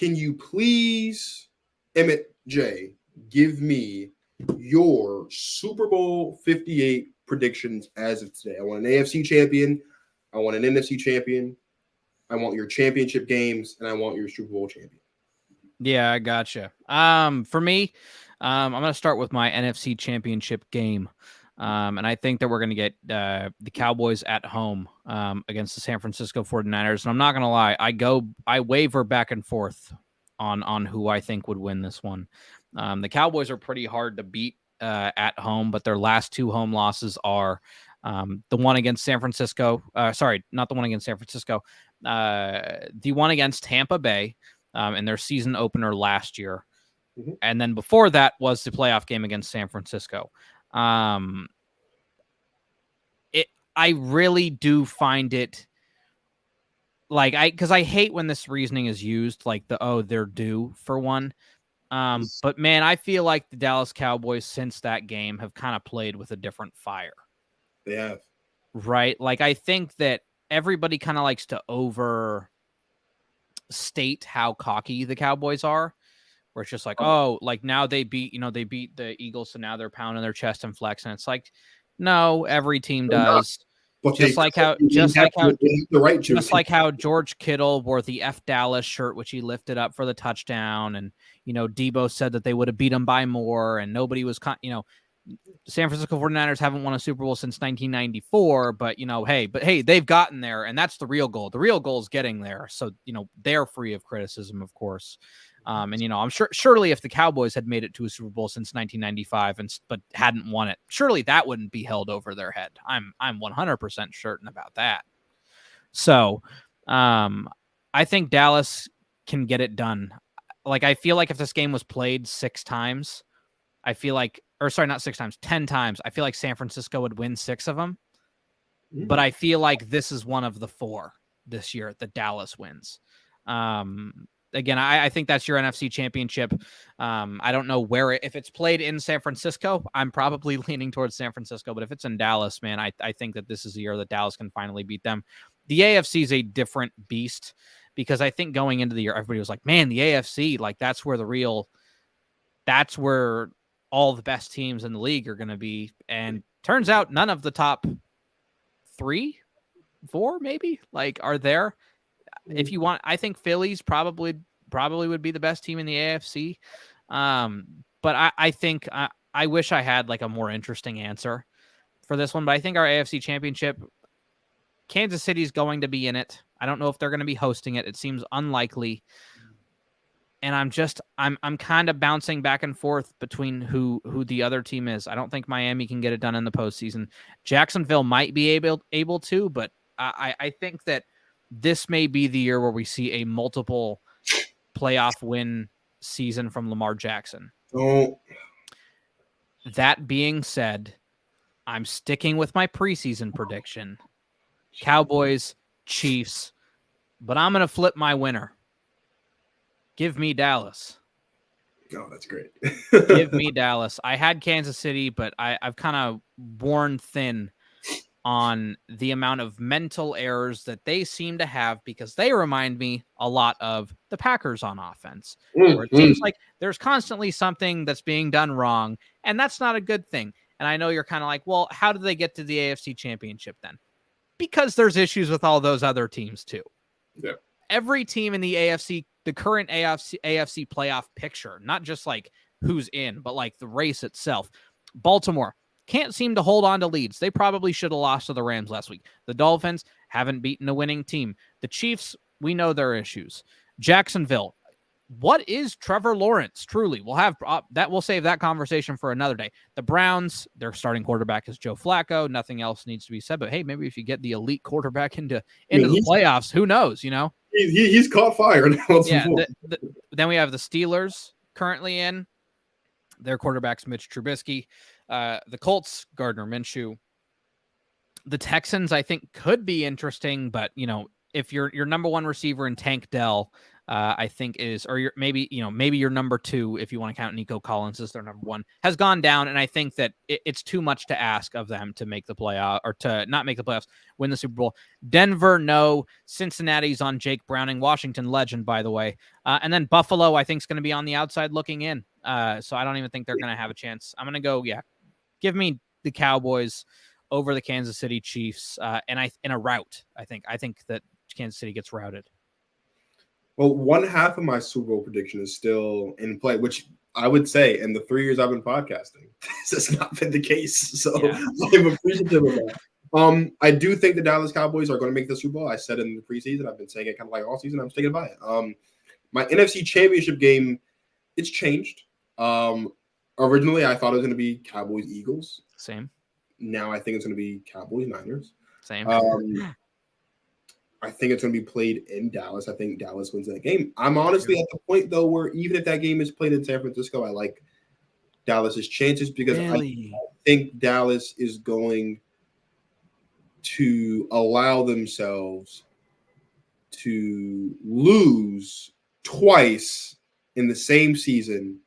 can you please, Emmitt J, give me your Super Bowl 58 predictions as of today? I want an AFC champion. I want an NFC champion. I want your championship games, and I want your Super Bowl champion. Yeah, I gotcha. For me, I'm going to start with my NFC championship game. And I think that we're going to get the Cowboys at home against the San Francisco 49ers. And I'm not going to lie, I waver back and forth on who I think would win this one. The Cowboys are pretty hard to beat at home, but their last two home losses are the one against San Francisco. Sorry, not the one against San Francisco. The one against Tampa Bay in their season opener last year. Mm-hmm. And then before that was the playoff game against San Francisco. I really do find it because I hate when this reasoning is used, like they're due for one. But man, I feel like the Dallas Cowboys since that game have kind of played with a different fire. They have. Right? Like, I think that everybody kind of likes to overstate how cocky the Cowboys are, where it's just like, now they beat the Eagles, so now they're pounding their chest and flexing. It's like, no, every team does. Just like how George Kittle wore the F Dallas shirt, which he lifted up for the touchdown, and Debo said that they would have beat him by more, and nobody was, San Francisco 49ers haven't won a Super Bowl since 1994, but hey, they've gotten there, and that's the real goal. The real goal is getting there, so they're free of criticism, of course. And I'm surely if the Cowboys had made it to a Super Bowl since 1995 but hadn't won it, surely that wouldn't be held over their head. I'm 100% certain about that. So, I think Dallas can get it done. Like, I feel like if this game was played 6 times, I feel like, or sorry, not 6 times, 10 times, I feel like San Francisco would win 6 of them. Mm-hmm. But I feel like this is one of the 4 this year that Dallas wins. Again, I think that's your NFC championship. I don't know if it's played in San Francisco, I'm probably leaning towards San Francisco, but if it's in Dallas, man, I think that this is the year that Dallas can finally beat them. The AFC is a different beast because I think going into the year, everybody was like, man, the AFC, like that's where all the best teams in the league are going to be. And turns out none of the top 3, 4 maybe are there. If you want, I think Philly's probably would be the best team in the AFC. But I think I wish I had a more interesting answer for this one. But I think our AFC championship, Kansas City's going to be in it. I don't know if they're going to be hosting it. It seems unlikely. And I'm kind of bouncing back and forth between who the other team is. I don't think Miami can get it done in the postseason. Jacksonville might be able to, but I think that this may be the year where we see a multiple playoff win season from Lamar Jackson. Oh. That being said, I'm sticking with my preseason prediction. Cowboys, Chiefs, but I'm going to flip my winner. Give me Dallas. Oh, that's great. Give me Dallas. I had Kansas City, but I've kind of worn thin on the amount of mental errors that they seem to have because they remind me a lot of the Packers on offense, where it seems like there's constantly something that's being done wrong, and that's not a good thing. And I know you're kind of like, well, how did they get to the AFC Championship then? Because there's issues with all those other teams too. Yeah. Every team in the AFC, the current AFC playoff picture, not just who's in, but the race itself. Baltimore can't seem to hold on to leads. They probably should have lost to the Rams last week. The Dolphins haven't beaten a winning team. The Chiefs, we know their issues. Jacksonville, what is Trevor Lawrence? Truly, we'll have that. We'll save that conversation for another day. The Browns, their starting quarterback is Joe Flacco. Nothing else needs to be said. But hey, maybe if you get the elite quarterback into the playoffs, who knows? He's caught fire. Yeah. Then we have the Steelers currently in. Their quarterback's Mitch Trubisky. The Colts, Gardner Minshew. The Texans, I think, could be interesting, but if your number one receiver in Tank Dell I think is, or maybe your number 2, if you want to count Nico Collins as their number 1, has gone down. And I think that it's too much to ask of them to make the playoff, or to not make the playoffs, win the Super Bowl. Denver, no. Cincinnati's on Jake Browning, Washington legend, by the way. And then Buffalo, I think, is going to be on the outside looking in. So I don't even think they're going to have a chance. I'm going to go, give me the Cowboys over the Kansas City Chiefs, and in a rout. I think that Kansas City gets routed. Well, one half of my Super Bowl prediction is still in play, which I would say in the 3 years I've been podcasting, this has not been the case. So I'm appreciative of that. I do think the Dallas Cowboys are going to make the Super Bowl. I said in the preseason, I've been saying it kind of like all season. I'm sticking by it. My NFC Championship game, it's changed. Originally, I thought it was going to be Cowboys-Eagles. Same. Now I think it's going to be Cowboys-Niners. Same. I think it's going to be played in Dallas. I think Dallas wins that game. I'm honestly at the point, though, where even if that game is played in San Francisco, I like Dallas's chances because I think Dallas is going to allow themselves to lose twice in the same season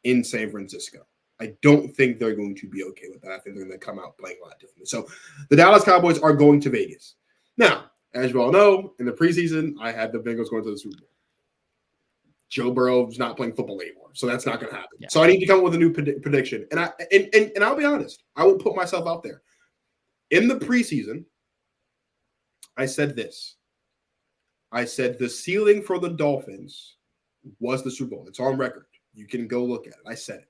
in San Francisco. I don't think they're going to be okay with that. I think they're going to come out playing a lot differently. So the Dallas Cowboys are going to Vegas. Now, as you all know, in the preseason, I had the Bengals going to the Super Bowl. Joe Burrow's not playing football anymore, so that's not going to happen. Yeah. So I need to come up with a new prediction. And I'll be honest, I will put myself out there. In the preseason, I said this. I said the ceiling for the Dolphins was the Super Bowl. It's on record. You can go look at it. I said it.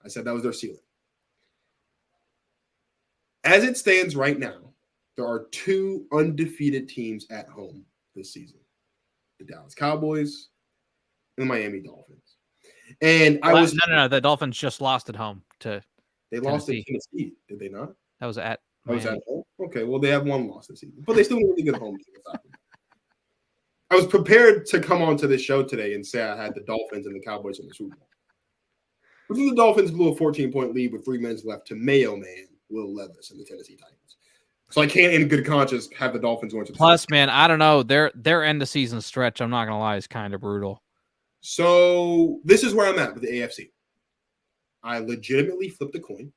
I said that was their ceiling. As it stands right now, there are 2 undefeated teams at home this season. The Dallas Cowboys and the Miami Dolphins. And No. The Dolphins just lost at home to They Tennessee. lost at Tennessee, did they not? That was at Miami. That was at home? Okay, well, they have 1 loss this season. But they still really good home team. I was prepared to come onto this show today and say I had the Dolphins and the Cowboys in the Super Bowl. But then the Dolphins blew a 14-point lead with 3 minutes left to Mayo Man, Will Levis, and the Tennessee Titans. So I can't, in good conscience, have the Dolphins going to the Plus, man, I don't know. Their end of season stretch, I'm not going to lie, is kind of brutal. So this is where I'm at with the AFC. I legitimately flipped a coin.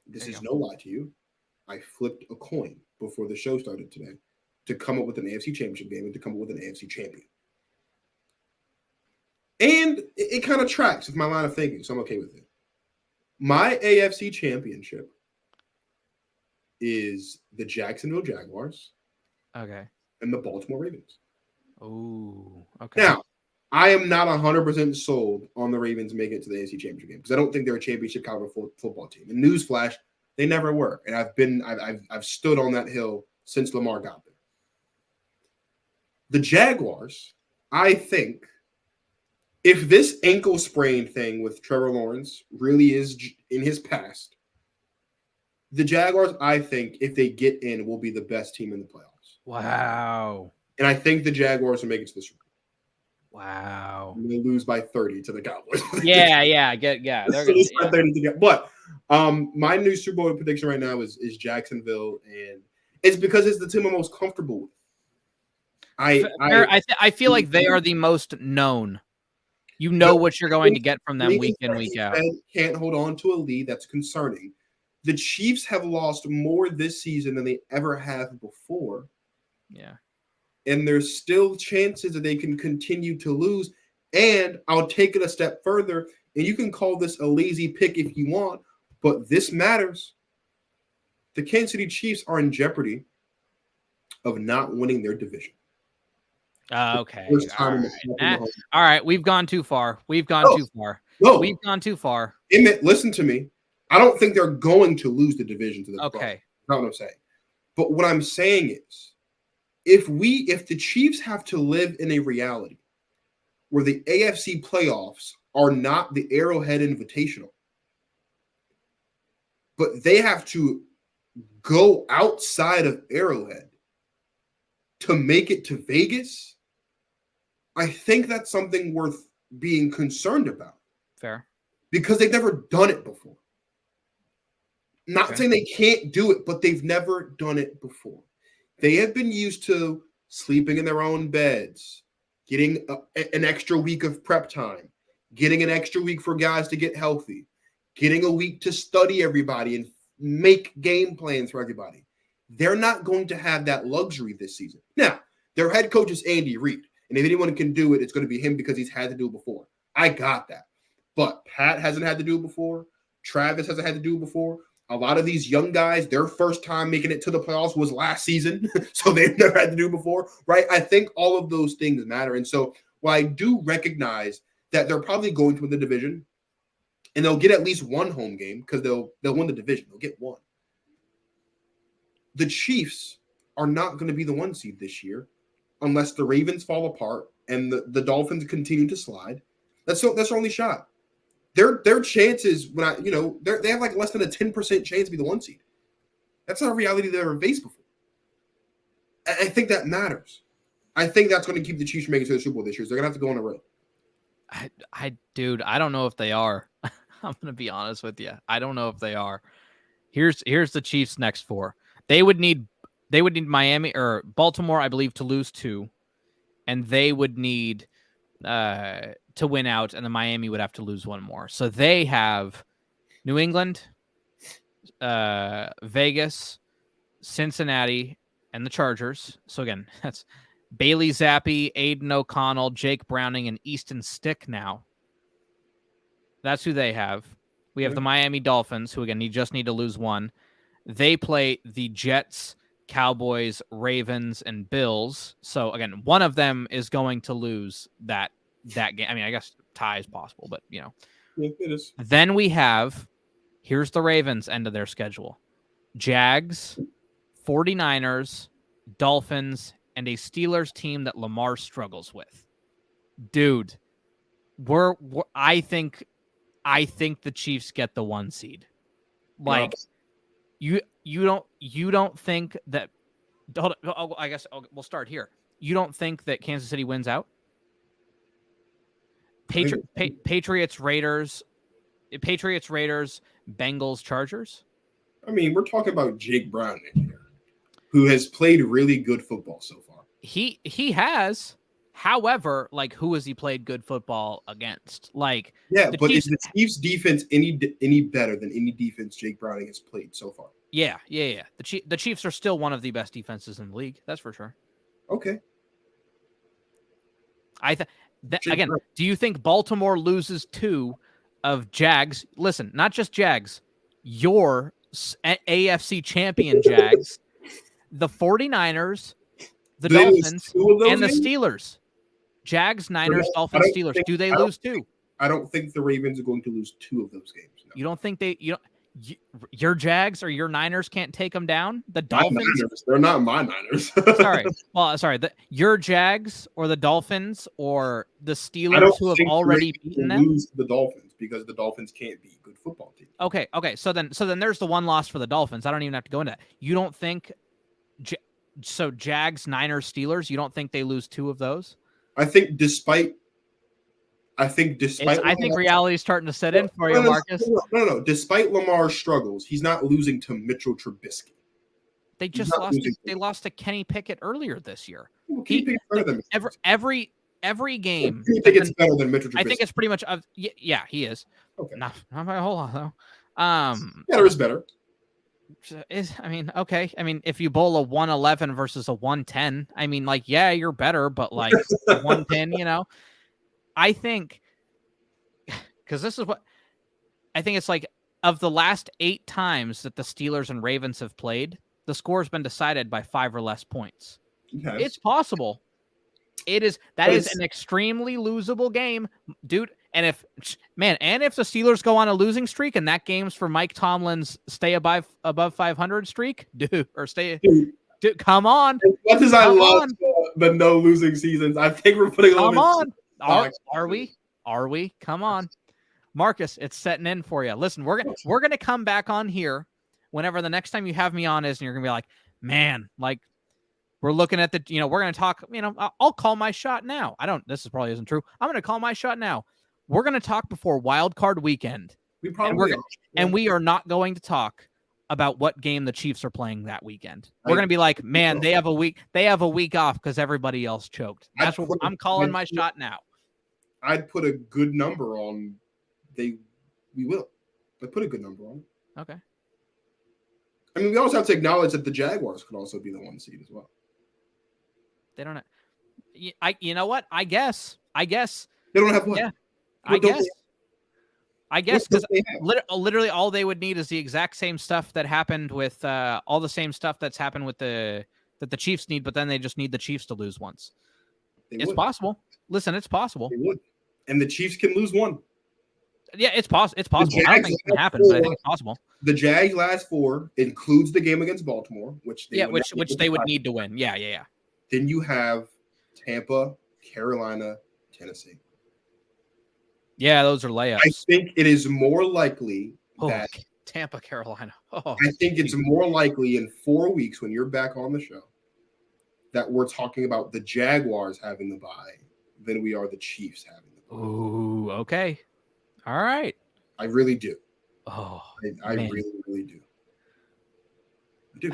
This is no lie to you. I flipped a coin before the show started today to come up with an AFC championship game and to come up with an AFC champion. And it kind of tracks with my line of thinking, so I'm okay with it. My AFC championship is the Jacksonville Jaguars. Okay. And the Baltimore Ravens. Oh, okay. Now, I am not 100% sold on the Ravens making it to the AFC championship game because I don't think they're a championship caliber football team. And newsflash, they never were. And I've stood on that hill since Lamar got there. The Jaguars, I think, if this ankle sprain thing with Trevor Lawrence really is in his past, the Jaguars, I think, if they get in, will be the best team in the playoffs. Wow. And I think the Jaguars will make it to the Super Bowl. Wow. They lose by 30 to the Cowboys. Yeah. They're going to by 30 to get. But my new Super Bowl prediction right now is Jacksonville, and it's because it's the team I'm most comfortable with. I feel like they are the most known. You know what you're going to get from them week in, week out. Can't hold on to a lead. That's concerning. The Chiefs have lost more this season than they ever have before. Yeah. And there's still chances that they can continue to lose. And I'll take it a step further. And you can call this a lazy pick if you want, but this matters. The Kansas City Chiefs are in jeopardy of not winning their division. Okay. All right. We've gone too far. Too far. No. We've gone too far. Emmitt, listen to me. I don't think they're going to lose the division to the Okay. That's not what I'm saying. But what I'm saying is, if the Chiefs have to live in a reality where the AFC playoffs are not the Arrowhead Invitational, but they have to go outside of Arrowhead to make it to Vegas, I think that's something worth being concerned about. Fair. Because they've never done it before. Not saying they can't do it, but they've never done it before. They have been used to sleeping in their own beds, getting an extra week of prep time, getting an extra week for guys to get healthy, getting a week to study everybody and make game plans for everybody. They're not going to have that luxury this season. Now, their head coach is Andy Reid, and if anyone can do it, it's going to be him because he's had to do it before. I got that. But Pat hasn't had to do it before. Travis hasn't had to do it before. A lot of these young guys, their first time making it to the playoffs was last season, so they've never had to do it before, right? I think all of those things matter. And so while I do recognize that they're probably going to win the division, and they'll get at least one home game because they'll win the division. They'll get one. The Chiefs are not going to be the 1 seed this year unless the Ravens fall apart and the Dolphins continue to slide. That's their only shot. Their chances they have like less than a 10% chance to be the 1 seed. That's not a reality they've ever faced before. I think that matters. I think that's going to keep the Chiefs from making it to the Super Bowl this year. So they're going to have to go on a road. Dude, I don't know if they are. I'm going to be honest with you. I don't know if they are. Here's the Chiefs' next 4. They would need Miami or Baltimore, I believe, to lose 2, and they would need to win out, and the Miami would have to lose 1 more. So they have New England, Vegas, Cincinnati, and the Chargers. So again, that's Bailey Zappi, Aiden O'Connell, Jake Browning, and Easton Stick now. That's who they have. We have the Miami Dolphins, who again, you just need to lose 1. They play the Jets, Cowboys, Ravens, and Bills. So again, one of them is going to lose that game. I mean, I guess tie is possible, but Yeah, it is. Then here's the Ravens end of their schedule. Jags, 49ers, Dolphins, and a Steelers team that Lamar struggles with. Dude, I think the Chiefs get the 1 seed. Like, you don't think that? I guess we'll start here. You don't think that Kansas City wins out? Patriots, Raiders, Bengals, Chargers. I mean, we're talking about Jake Browning here, who has played really good football so far. He has. However, like, who has he played good football against? Like, but is the Chiefs' defense any better than any defense Jake Browning has played so far? Yeah. The Chiefs are still one of the best defenses in the league. That's for sure. Okay. Again, do you think Baltimore loses 2 of Jags? Listen, not just Jags, your AFC champion Jags, the 49ers, the Dolphins, and the Steelers. Jags, Niners, Dolphins, Steelers. Do they lose 2? I don't think the Ravens are going to lose 2 of those games. No. You don't think your Jags or your Niners can't take them down? The Dolphins? They're not my Niners. sorry. Your Jags or the Dolphins or the Steelers who have already beaten them? Lose the Dolphins because the Dolphins can't beat good football teams. Okay. So then there's the 1 loss for the Dolphins. I don't even have to go into that. You don't think so? Jags, Niners, Steelers. You don't think they lose 2 of those? I think despite I think reality is starting to set in for you, Marcus. No. Despite Lamar's struggles, he's not losing to Mitchell Trubisky. They just lost. They lost to Kenny Pickett earlier this year. Every game. You think it's better than Mitchell Trubisky? I think it's pretty much. Yeah, he is. Okay. Not by a whole lot though. Better is better. Okay. I mean, if you bowl a 111 versus a 110, I mean, like, yeah, you're better, but like 110, I think, because this is what I think it's like, of the last 8 times that the Steelers and Ravens have played, the score has been decided by 5 or less points. Okay. It's possible. That is an extremely losable game, dude. And if the Steelers go on a losing streak and that game's for Mike Tomlin's stay above 500 streak, dude, come on. As much as I love the no losing seasons, I think we're putting come on. Are we? Come on. Marcus, it's setting in for you. Listen, we're gonna come back on here whenever the next time you have me on is, and you're gonna be like, man, like, we're looking at we're gonna talk. I'll call my shot now. This probably isn't true. I'm gonna call my shot now. We're gonna talk before Wild Card Weekend. We probably we are not going to talk about what game the Chiefs are playing that weekend. We're going to be like, man, they have a week off because everybody else choked. That's what I'm calling my shot now. I'd put a good number on we will. I'd put a good number on it. Okay. I mean, we also have to acknowledge that the Jaguars could also be the 1 seed as well. They don't have, you know what? I guess. They don't have what? Yeah. I guess because literally all they would need is the exact same stuff that happened with all the same stuff that's happened with that the Chiefs need, but then they just need the Chiefs to lose once. It's possible. Listen, it's possible. They would. And the Chiefs can lose one. Yeah, it's possible. I don't think it's going to happen, but I think it's possible. The Jags' last 4 includes the game against Baltimore, which they would need to win. Yeah. Then you have Tampa, Carolina, Tennessee. Yeah, those are layups. I think it is more likely that Tampa, Carolina. I think it's more likely in 4 weeks when you're back on the show that we're talking about the Jaguars having the bye than we are the Chiefs having the bye. Ooh, okay. All right. I really do. Oh, I really, really do. I do.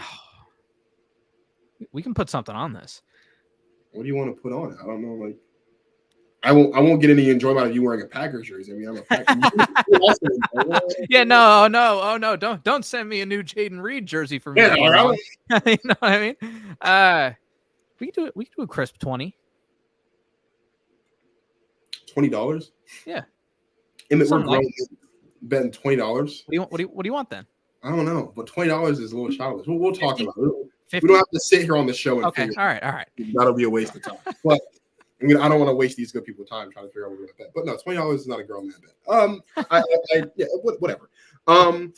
We can put something on this. What do you want to put on it? I don't know. Like, I won't get any enjoyment out of you wearing a Packers jersey. I mean, I'm a Packers. Yeah, no. Oh no, don't send me a new Jaden Reed jersey for me. Yeah, all right. You know what I mean? We can do a crisp 20. $20? Yeah. Emmitt, we're grown, betting $20. What do you want then? I don't know, but $20 is a little childish. We'll talk 50, about it. 50? We don't have to sit here on the show and okay. figure. All right. That'll be a waste of time. But I mean, I don't want to waste these good people's time trying to figure out what we're gonna bet. But no, $20 is not a grown man bet. Yeah, whatever. I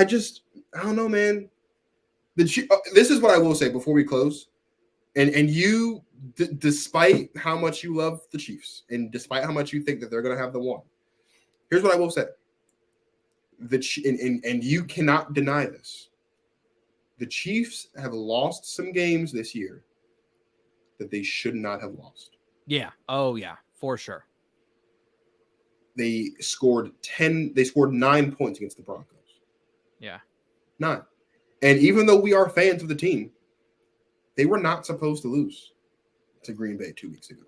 don't know, man. This is what I will say before we close, and you, despite how much you love the Chiefs and despite how much you think that they're gonna have the 1, here's what I will say. And you cannot deny this. The Chiefs have lost some games this year that they should not have lost. Yeah. Oh yeah, for sure. They scored 9 points against the Broncos. Yeah. 9. And even though we are fans of the team, they were not supposed to lose to Green Bay 2 weeks ago.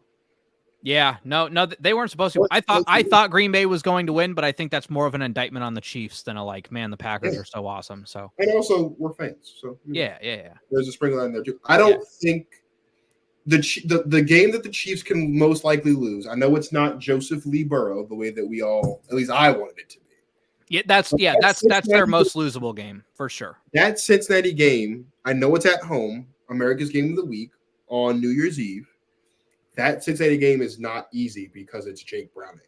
Yeah, no, they weren't supposed to. I thought Green Bay was going to win, but I think that's more of an indictment on the Chiefs than the Packers are so awesome. So, and also we're fans. So yeah. There's a sprinkle in there too. I don't think the game that the Chiefs can most likely lose. I know it's not Joseph Lee Burrow the way that we all, at least I wanted it to be. Yeah, that's their most losable game for sure. That Cincinnati game, I know it's at home, America's Game of the Week on New Year's Eve. That Cincinnati game is not easy because it's Jake Browning.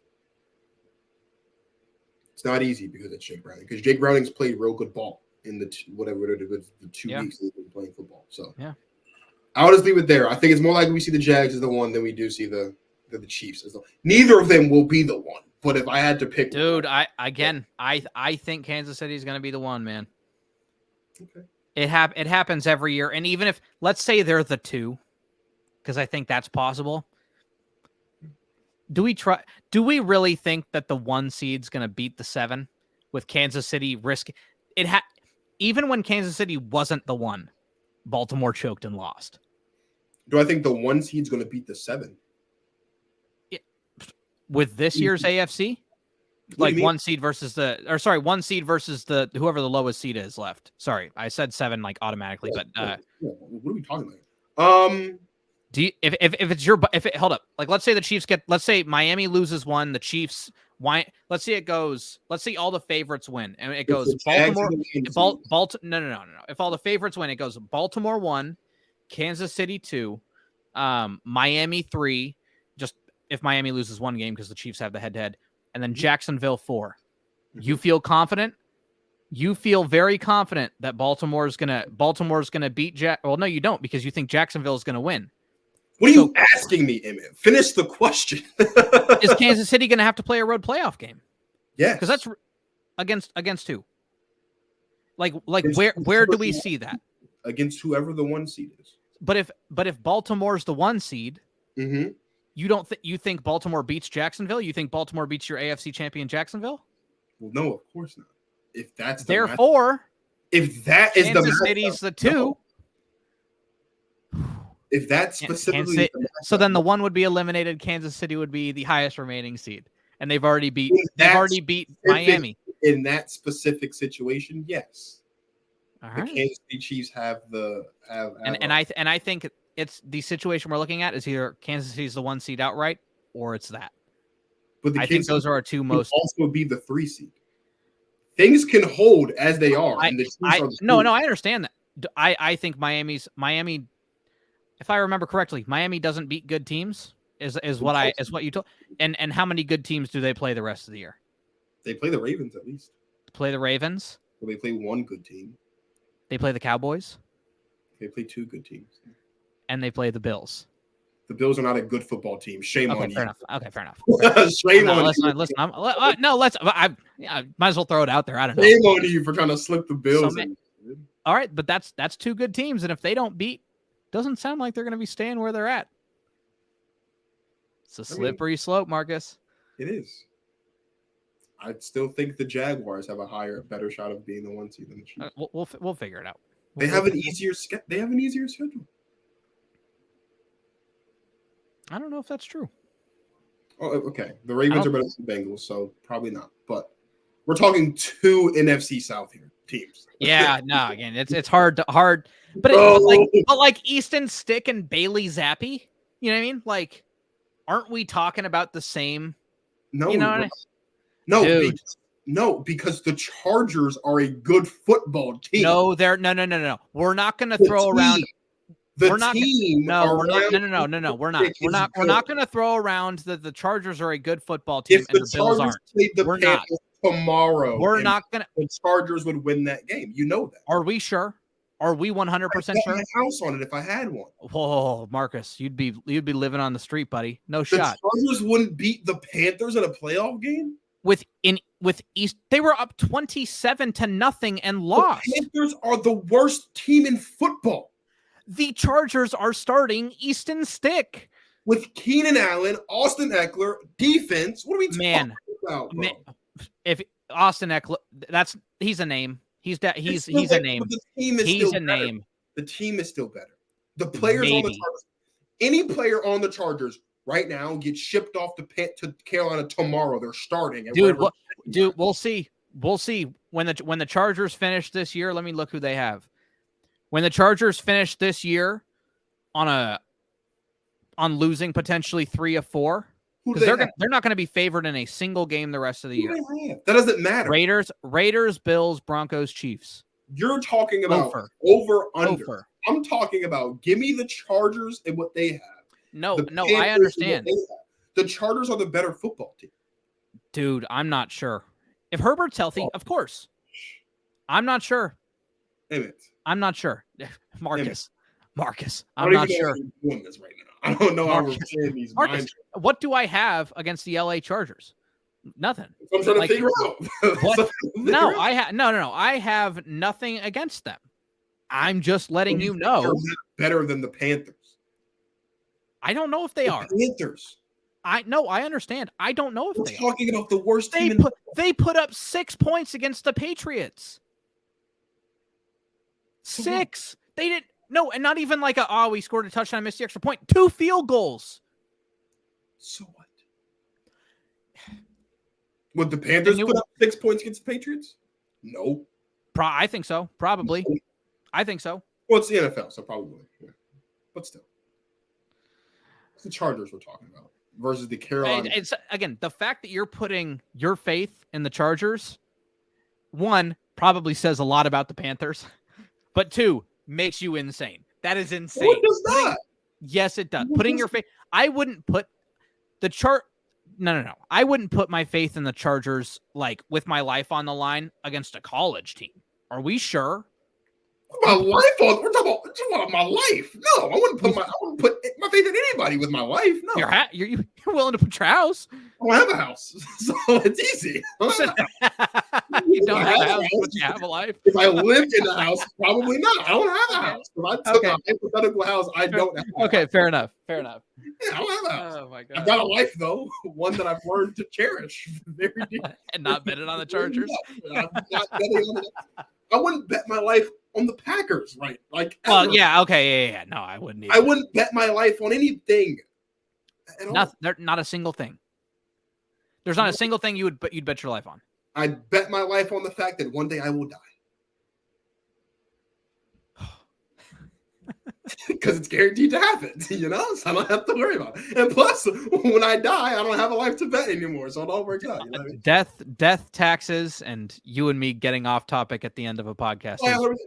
It's not easy because it's Jake Browning because Jake Browning's played real good ball in the 2 weeks they've been playing football. So yeah, I'll just leave it there. I think it's more likely we see the Jags as the 1 than we do see the Chiefs as the 1. Neither of them will be the 1. But if I had to pick, dude, I think Kansas City is going to be the 1, man. Okay. It happens every year, and even if let's say they're the 2. Because I think that's possible. Do we really think that the 1 seed's going to beat the 7 with Kansas City even when Kansas City wasn't the 1, Baltimore choked and lost. Do I think the 1 seed's going to beat the 7? With this year's AFC? Like 1 seed versus 1 seed versus whoever the lowest seed is left. Sorry, I said 7 like automatically, but what are we talking about? Do you, hold up, like let's say Miami loses 1, the Chiefs, let's say all the favorites win, and it goes Baltimore, no. If all the favorites win, it goes Baltimore 1, Kansas City 2, Miami 3, just if Miami loses 1 game because the Chiefs have the head-to-head, and then Jacksonville 4. You feel confident? You feel very confident that Baltimore's gonna beat well, no, you don't, because you think Jacksonville is gonna win. What are you asking me, Emmitt? Finish the question. Is Kansas City going to have to play a road playoff game? Yeah, because that's against who? Like where do we see that? Against whoever the 1 seed is. But if Baltimore's the 1 seed, you think Baltimore beats Jacksonville? You think Baltimore beats your AFC champion Jacksonville? Well, no, of course not. if that's the therefore, if that is Kansas the City's the 2. If that's specifically so then the 1 would be eliminated. Kansas City would be the highest remaining seed, and they've already beat Miami in that specific situation. Yes, all the right. Kansas City Chiefs have and I think it's the situation we're looking at is either Kansas City's the 1 seed outright, or it's that. But I think those are our 2 most. Also, be the 3 seed. Things can hold as they are. I understand that. I think Miami. If I remember correctly, Miami doesn't beat good teams. Is what you told. And how many good teams do they play the rest of the year? They play the Ravens at least. Play the Ravens. Well, they play 1 good team. They play the Cowboys. They play 2 good teams. And they play the Bills. The Bills are not a good football team. Shame on you. Fair enough. Okay, fair enough. Shame on you. Listen. I might as well throw it out there. I don't know. Shame on you for trying to slip the Bills in. All right, but that's 2 good teams, and if they don't beat, doesn't sound like they're going to be staying where they're at. It's a slippery slope, Marcus. It is. I still think the Jaguars have a better shot of being the 1 seed than the Chiefs. We'll figure it out. They have an easier schedule. I don't know if that's true. Oh, okay. The Ravens are better than the Bengals, so probably not. But we're talking 2 NFC South here teams. Yeah, no. Again, it's hard, but like Easton Stick and Bailey Zappi. You know what I mean? Like, aren't we talking about the same? No, you know what I mean? No, because the Chargers are a good football team. No, they're no. We're not going to throw around. We're not going to throw around that the Chargers are a good football team and the Bills aren't. We're not. Tomorrow, we're not going to. The Chargers would win that game. You know that. Are we sure? Are we 100% sure? I'd house on it if I had one. Whoa, Marcus, you'd be living on the street, buddy. No shot. The Chargers wouldn't beat the Panthers in a playoff game. With East, they were up 27-0 and lost. The Panthers are the worst team in football. The Chargers are starting Easton Stick with Keenan Allen, Austin Eckler, defense. What are we talking about, bro? If Austin Eckler, he's a name. He's a name. The team is still better. The team is still better. The players on the Chargers, any player on the Chargers right now gets shipped off to Carolina tomorrow. They're starting. Dude, we'll see. We'll see when the Chargers finish this year. Let me look who they have. When the Chargers finish this year on losing potentially 3 of 4, because they're not going to be favored in a single game the rest of the year. That doesn't matter. Raiders, Bills, Broncos, Chiefs. You're talking about over under. I'm talking about give me the Chargers and what they have. No, I understand. The Chargers are the better football team. Dude, I'm not sure. If Herbert's healthy, of course. I'm not sure. Emmitt. I'm not sure. Marcus, I'm not sure. Doing this right now. I don't know how we're saying these. Marcus, what do I have against the LA Chargers? Nothing. I'm trying to figure out. No, I have nothing against them. I'm just letting you know. Better than the Panthers. I don't know if they are. Panthers. I understand. I don't know if they are. Talking about the worst team. They put up 6 points against the Patriots. 6. They didn't. No, and not even like we scored a touchdown, missed the extra point. 2 field goals. So what? Would the Panthers put up 6 points against the Patriots? No. I think so. Probably. I think so. Well, it's the NFL, so probably. Yeah. But still. It's the Chargers we're talking about versus the Carolina. It's again, the fact that you're putting your faith in the Chargers, 1, probably says a lot about the Panthers, but 2, makes you insane. That is insane. What does that? Yes, it does. Putting your faith. I wouldn't put the chart. No. I wouldn't put my faith in the Chargers like with my life on the line against a college team. Are we sure? My life on? We're talking about my life. No, I wouldn't put my faith in anybody with my life. No, you're willing to put your house. I don't have a house, so it's easy. You don't have a house, but you have a life. If I lived in a house, probably not. I don't have a house. If I took a hypothetical house, I don't have a Okay, house. fair enough. Yeah, I don't have a house. Oh my I've god! got a life though, one that I've learned to cherish very deep. And not betting on the Chargers. I'm not betting on the, I wouldn't bet my life on the Packers, right? Like, Well, ever. yeah, okay, yeah. No, I wouldn't. Either. I wouldn't bet my life on anything. Not a single thing. There's not a single thing you'd bet your life on. I'd bet my life on the fact that one day I will die. Because it's guaranteed to happen, you know? So I don't have to worry about it. And plus, when I die, I don't have a life to bet anymore. So it all works out. You know what I mean? Death, taxes, and you and me getting off topic at the end of a podcast.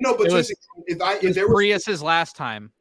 No, but it was if there was Prius's last time.